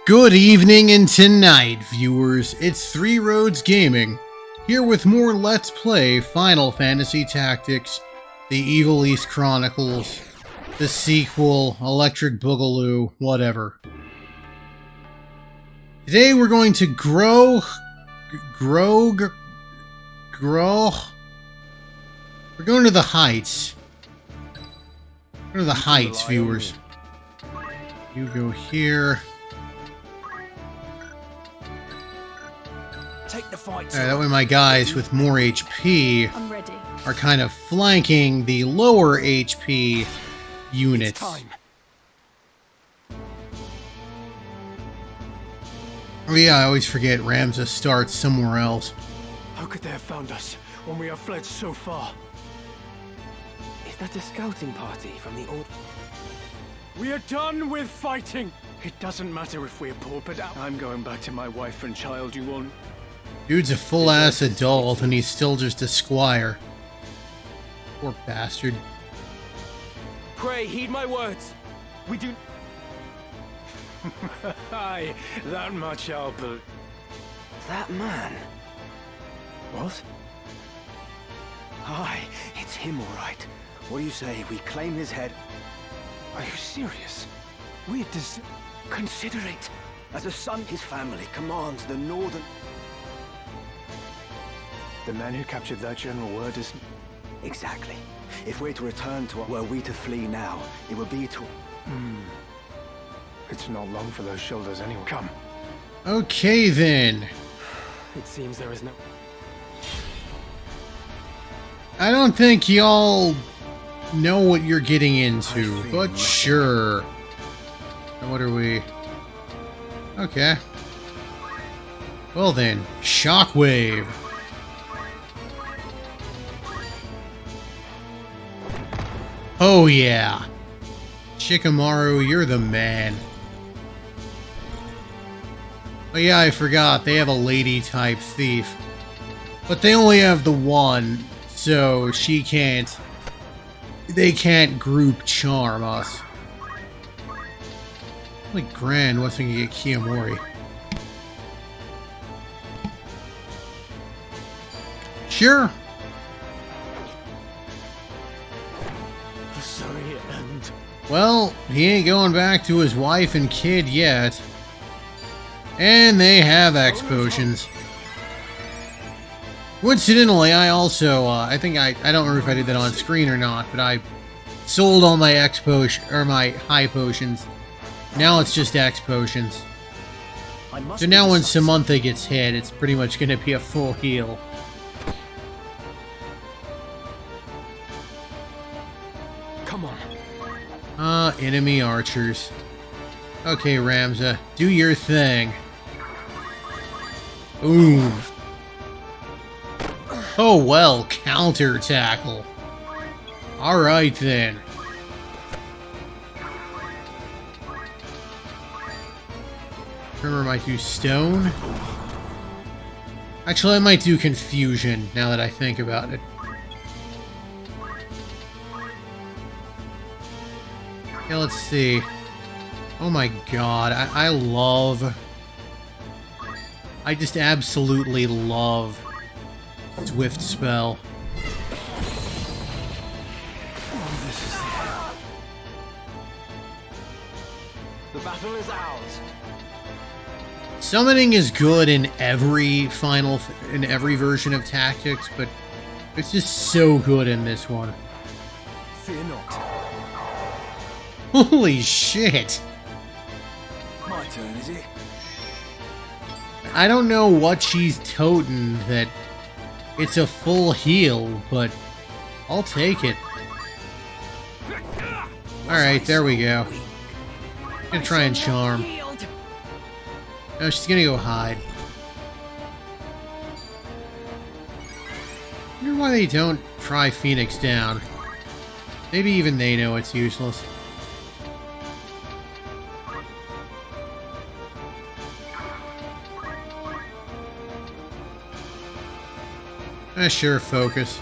Good evening and tonight, viewers. It's Three Roads Gaming, here with more Let's Play Final Fantasy Tactics, the Ivalice Chronicles, the sequel, Electric Boogaloo, whatever. Today we're going to grow. We're going to the heights. Go to the heights, viewers. You go here. Take the fight. That way my guys with more HP I'm ready. are kind of flanking the lower HP units. Time. Oh yeah, I always forget Ramza starts somewhere else. How could they have found us when we have fled so far? Is that a scouting party from the old... We are done with fighting. It doesn't matter if we're paupered out. I'm going back to my wife and child, you won't. Dude's a full-ass adult and he's still just a squire. Poor bastard. Pray, heed my words. We do... Aye, that much I'll believe. That man? What? Aye, it's him all right. What do you say we claim his head? Are you serious? Consider it. As a son, his family commands the northern... The man who captured that general word is... Exactly. If we're to return to... Were we to flee now, it would be to... It's not long for those shoulders anyway. Come. Okay then. It seems there is no... I don't think y'all know what you're getting into, but sure. What are we... Okay. Well then, Shockwave. Oh yeah. Shikamaru, you're the man. Oh yeah, I forgot, they have a lady-type thief. But they only have the one, so she can't... They can't group charm us. Like Grand wasn't gonna get Kiyomori. Sure. Sorry, and... Well, he ain't going back to his wife and kid yet. And they have X potions. Coincidentally, I also, I think I don't remember if I did that on screen or not, but I sold all my X potion, or my high potions. Now it's just X potions. So now when Samantha gets hit, it's pretty much going to be a full heal. Come on. Enemy archers. Okay, Ramza, do your thing. Ooh. Oh well, counter tackle. Alright then. Remember, I might do stone. Actually, I might do confusion now that I think about it. Okay, let's see. Oh my god, I love... I just absolutely love Swift Spell. The battle is ours. Summoning is good in every version of Tactics, but it's just so good in this one. Fear not. Holy shit! My turn, is it? I don't know what she's toting that it's a full heal, but I'll take it. Alright, there we go. Gonna try and charm. No, she's gonna go hide. I wonder why they don't try Phoenix down. Maybe even they know it's useless. Sure, focus.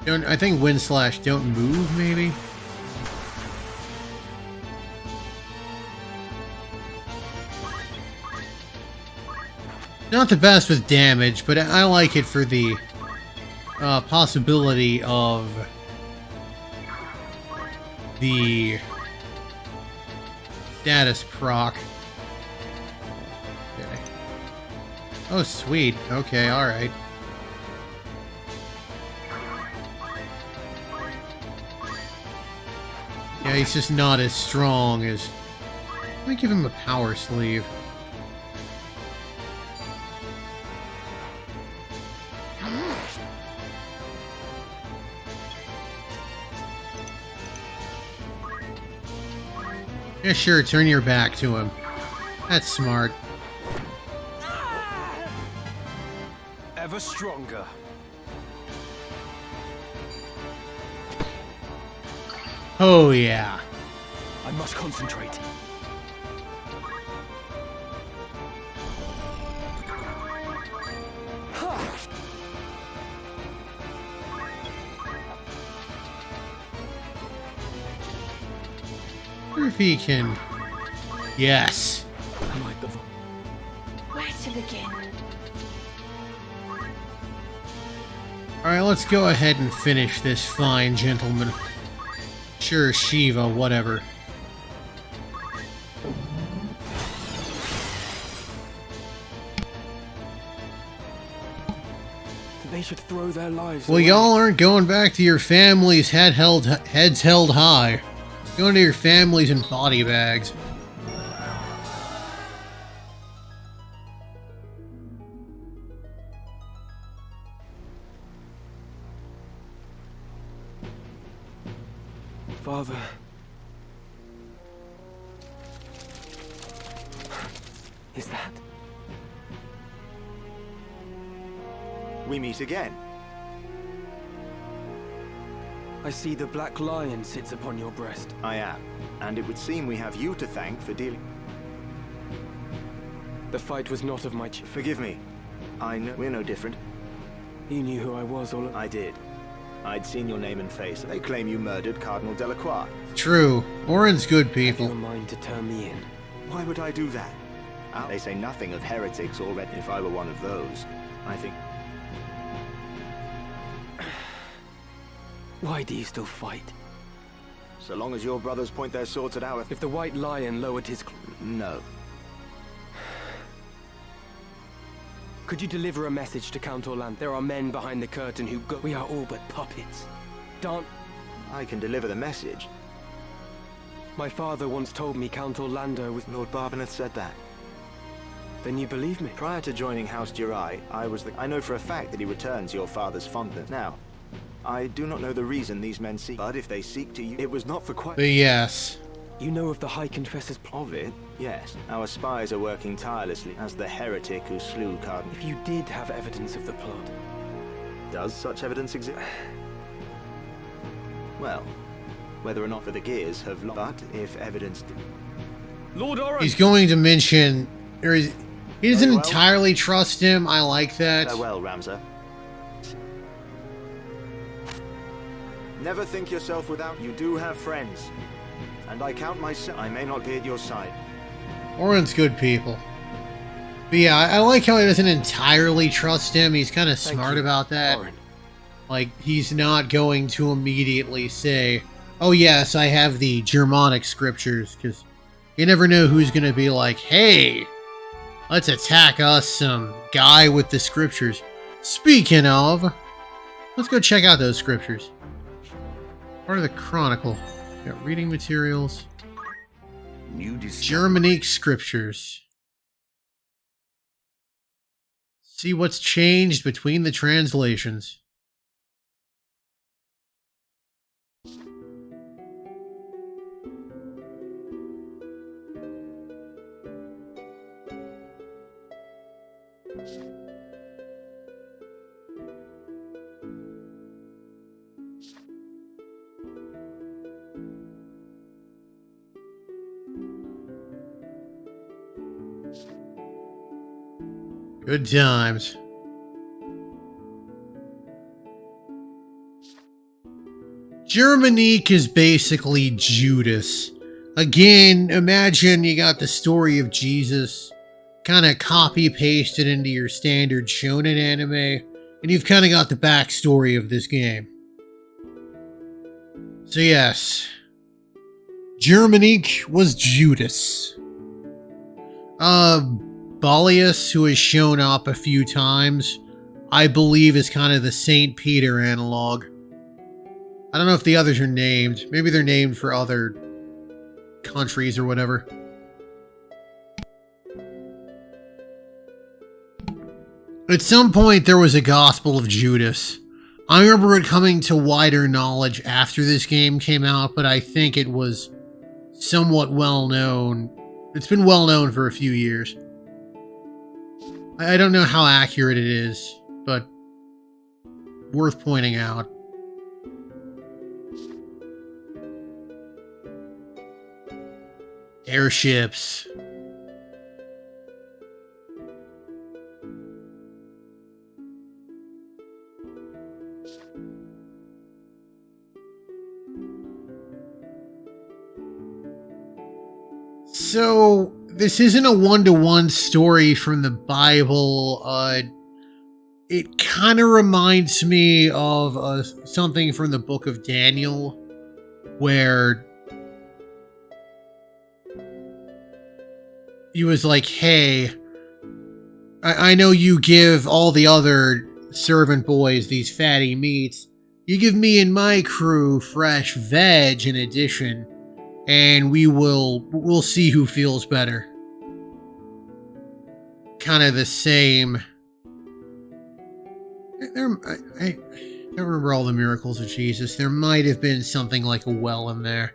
I think wind slash don't move, maybe? Not the best with damage, but I like it for the possibility of the status proc. Okay. Oh, sweet. Okay, alright. Yeah, he's just not as strong as... Let me give him a power sleeve. Yeah, sure, turn your back to him. That's smart. Ever stronger. Oh, yeah. I must concentrate. I wonder if he can... Yes. Where to begin? Alright, let's go ahead and finish this fine gentleman. Sure, Shiva, whatever. They should throw their lives Well, away. y'all aren't going back to your families heads held high. Going to your families in body bags. Father. Is that? We meet again. I see the black lion sits upon your breast. I am. And it would seem we have you to thank for dealing... The fight was not of my Forgive me. I know we're no different. You knew who I was all I did. I'd seen your name and face. They claim you murdered Cardinal Delacroix. True. Orin's good Have you a people. mind to turn me in? Why would I do that? They say nothing of heretics already. If I were one of those, I think... Why do you still fight? So long as your brothers point their swords at our... If the white lion lowered his... No. Could you deliver a message to Count Orlando? There are men behind the curtain who go... We are all but puppets. Don't... I can deliver the message. My father once told me Count Orlando was... Lord Barbeneth said that. Then you believe me? Prior to joining House Jirai, I know for a fact that he returns your father's fondness. Now, I do not know the reason these men seek, but if they seek to you, it was not for quite... But yes. You know of the High Confessor's plot? Of it, yes. Our spies are working tirelessly as the heretic who slew Cardinal. If you did have evidence of the plot... Does such evidence exist? Well, whether or not for the gears have... But if evidence... Lord Oren! He's going to mention... He doesn't Very well. entirely trust him. I like that. Farewell, Ramza. Never think yourself without... You do have friends. And I count myself... I may not be at your side. Orin's good people. But yeah, I like how he doesn't entirely trust him. He's kind of Thank smart you, about that. Oren. Like, he's not going to immediately say, oh yes, I have the Germanic scriptures, because you never know who's going to be like, hey, let's attack us, some guy with the scriptures. Speaking of, let's go check out those scriptures. Part of the Chronicle. Got reading materials. Germanic scriptures. See what's changed between the translations. Good times. Germanique is basically Judas. Again, imagine you got the story of Jesus kind of copy-pasted into your standard shonen anime, and you've kind of got the backstory of this game. So yes, Germanique was Judas. Balius, who has shown up a few times, I believe is kind of the St. Peter analog. I don't know if the others are named. Maybe they're named for other countries or whatever. At some point, there was a Gospel of Judas. I remember it coming to wider knowledge after this game came out, but I think it was somewhat well known. It's been well known for a few years. I don't know how accurate it is, but worth pointing out. Airships. So, this isn't a one-to-one story from the Bible. It kind of reminds me of something from the book of Daniel, where he was like, hey, I know you give all the other servant boys these fatty meats. You give me and my crew fresh veg in addition, and we'll see who feels better. Kind of the same. I don't remember all the miracles of Jesus. There might have been something like a well in there.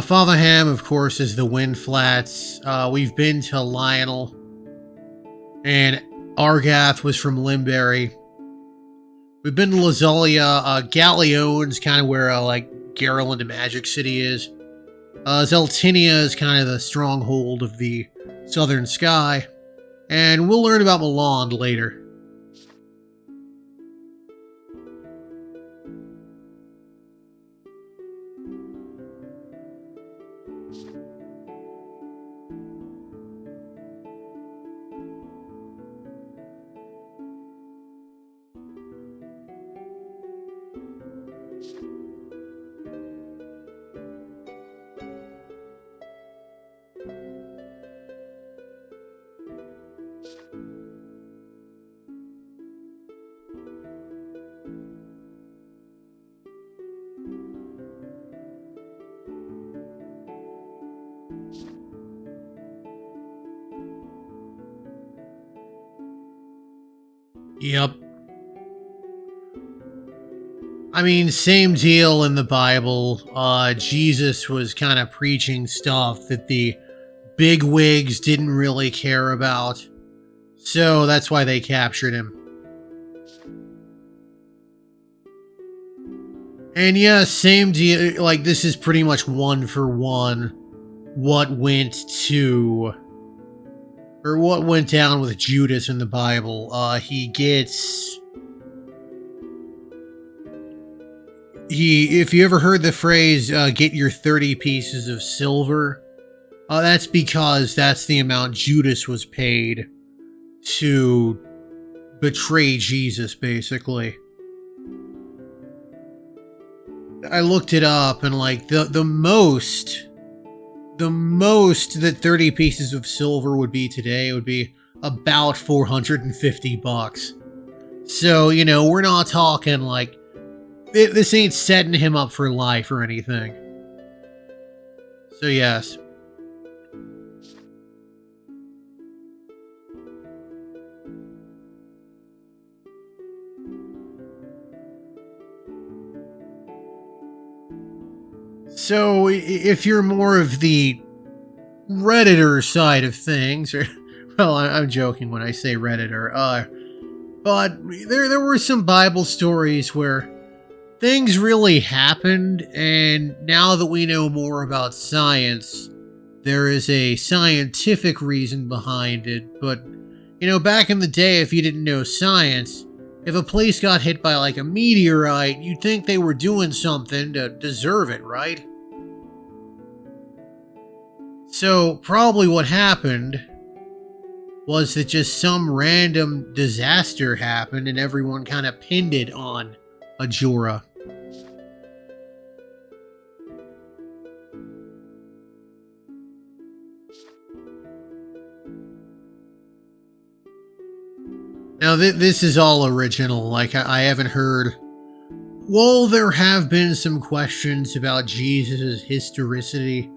Father Ham, of course, is the Wind Flats. We've been to Lionel. And Argath was from Limberry. We've been to Lazalia. Galeon's kind of where, Garland and Magic City is. Zeltinia is kind of the stronghold of the Southern Sky. And we'll learn about Milan later. Yep. I mean, same deal in the Bible. Jesus was kind of preaching stuff that the big wigs didn't really care about. So that's why they captured him. And yeah, same deal. Like, this is pretty much one for one what went down with Judas in the Bible. If you ever heard the phrase, get your 30 pieces of silver, that's because that's the amount Judas was paid to betray Jesus, basically. I looked it up, and the most that 30 pieces of silver would be today would be about $450. So, we're not talking this ain't setting him up for life or anything. So, yes. So, if you're more of the Redditor side of things, or, well, I'm joking when I say Redditor, but there were some Bible stories where things really happened, and now that we know more about science, there is a scientific reason behind it, but, you know, back in the day, if you didn't know science, if a place got hit by, like, a meteorite, you'd think they were doing something to deserve it, right? So, probably what happened was that just some random disaster happened and everyone kind of pinned it on Ajora. Now, this is all original. Like, I haven't heard... While there have been some questions about Jesus' historicity,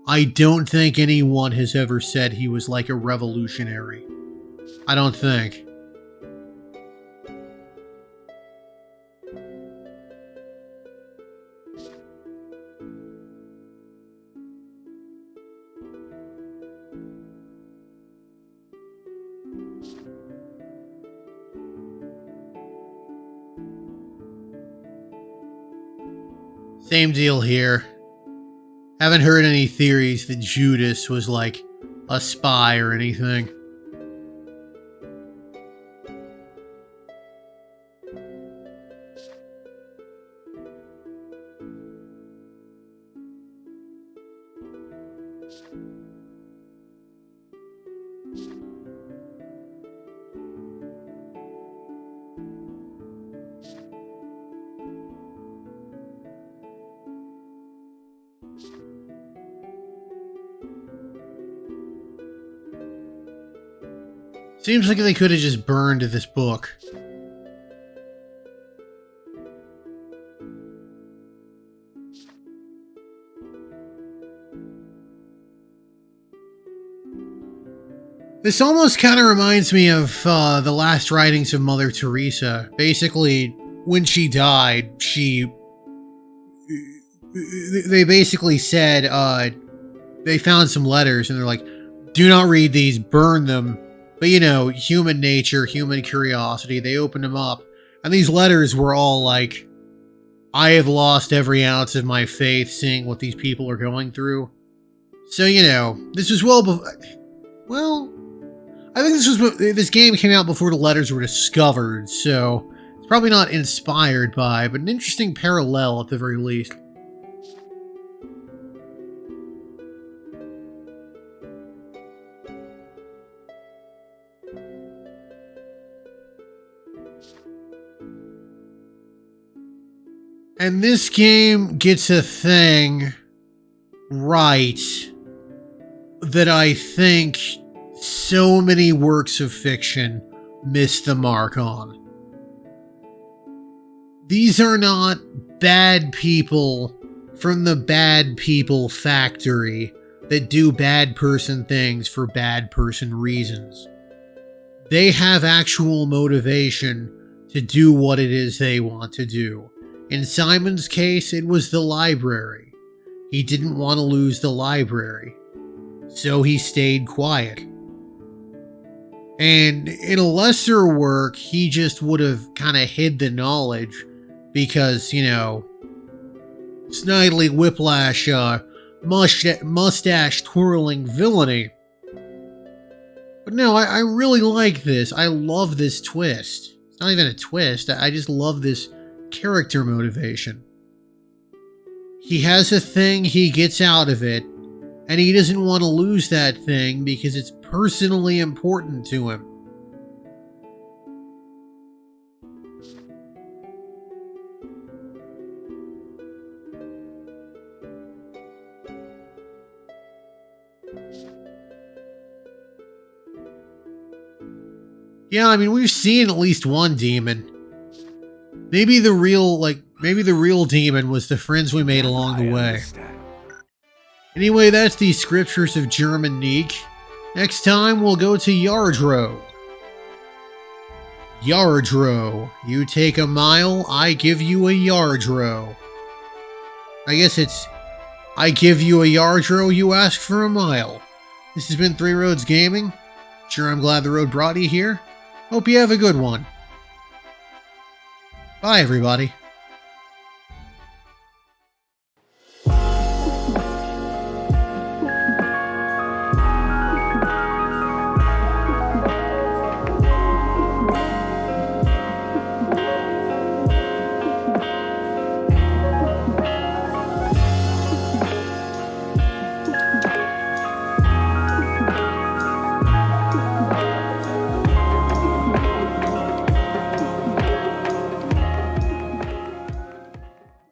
I don't think anyone has ever said he was like a revolutionary. I don't think. Same deal here. Haven't heard any theories that Judas was like a spy or anything. Seems like they could have just burned this book. This almost kind of reminds me of the last writings of Mother Teresa. Basically, when she died, they basically said, they found some letters and they're like, do not read these, burn them. But, you know, human nature, human curiosity, they opened them up. And these letters were all like, I have lost every ounce of my faith seeing what these people are going through. So, you know, this was well, I think this game came out before the letters were discovered, so it's probably not inspired by, but an interesting parallel at the very least. And this game gets a thing right that I think so many works of fiction miss the mark on. These are not bad people from the bad people factory that do bad person things for bad person reasons. They have actual motivation to do what it is they want to do. In Simon's case, it was the library. He didn't want to lose the library, so he stayed quiet. And in a lesser work, he just would have kind of hid the knowledge because, you know, snidely whiplash, mustache twirling villainy. But no, I really like this. I love this twist. It's not even a twist. I just love this character motivation. He has a thing, he gets out of it, and he doesn't want to lose that thing because it's personally important to him. Yeah, I mean, we've seen at least one demon. Maybe the real demon was the friends we made along the way. Anyway, that's the Scriptures of German Neek. Next time, we'll go to Yardro. Yardro. You take a mile, I give you a Yardro. I guess it's, I give you a Yardro, you ask for a mile. This has been Three Roads Gaming. Sure, I'm glad the road brought you here. Hope you have a good one. Bye, everybody.